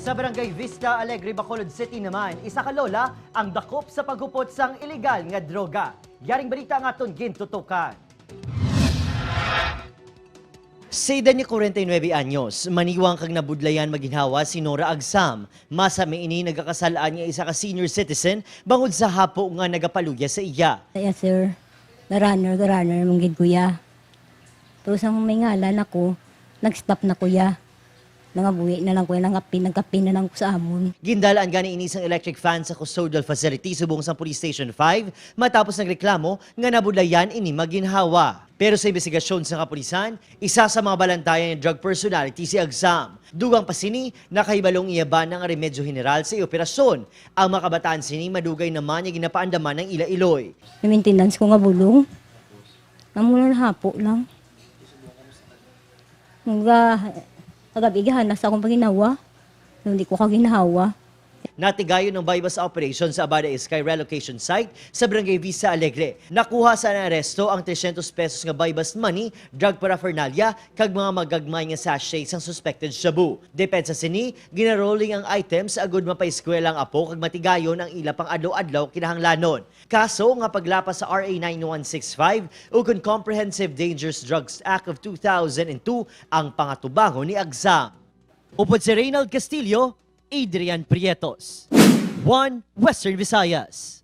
Sa Barangay Vista, Alegre, Bacolod City naman, isa ka lola ang dakop sa paghupot sang ilegal nga droga. Yaring balita nga aton gintutukan. Sa edad ni 49 anyos, maniwang kag nabudlayan maginhawa si Nora Agsam. Masami ini nagakasalaan niya isa ka senior citizen bangod sa hapo nga nagapaluya sa iya. Yes, sir. The runner, mong gid kuya. Tapos ang may ngalan ako, nag-stop na kuya. Nangabuhi na lang kuya, nagkapi na lang ko sa amon. Gindalaan gani ini isang electric fan sa custodial facility subong sa Police Station 5 matapos nagreklamo nga nabudlayan ini maginhawa. Pero sa investigasyon sa kapulisan, isa sa mga balantayan ng drug personality si Agsam. Dugang pa sini, nakahibalong iyaban ng remedyo general sa operasyon. Ang mga kabataan sini madugay naman yung ginapaandaman ng ila-iloy. May maintenance ko nga bulong. Namuna na hapo lang. Kagabigahan, nasa akong paginawa. Hindi ko kaginawa. Natigayon ng bypass operation sa Abada Sky relocation site sa Barangay Vista Alegre. Nakuha sa aresto ang 300 pesos nga bypass money, drug paraphernalia, kag mga magagmay nga sachets ang suspected shabu. Depensa sini, ginarolling ang items agud mapa-eskwela ang apo kag matigayon ang ila pang adlaw-adlaw kinahanglanon. Kaso nga paglapas sa RA 9165 ug Comprehensive Dangerous Drugs Act of 2002 ang pangatubangon ni Agsam. Upod si Reynald Castillo, Adrian Prietos, One Western Visayas.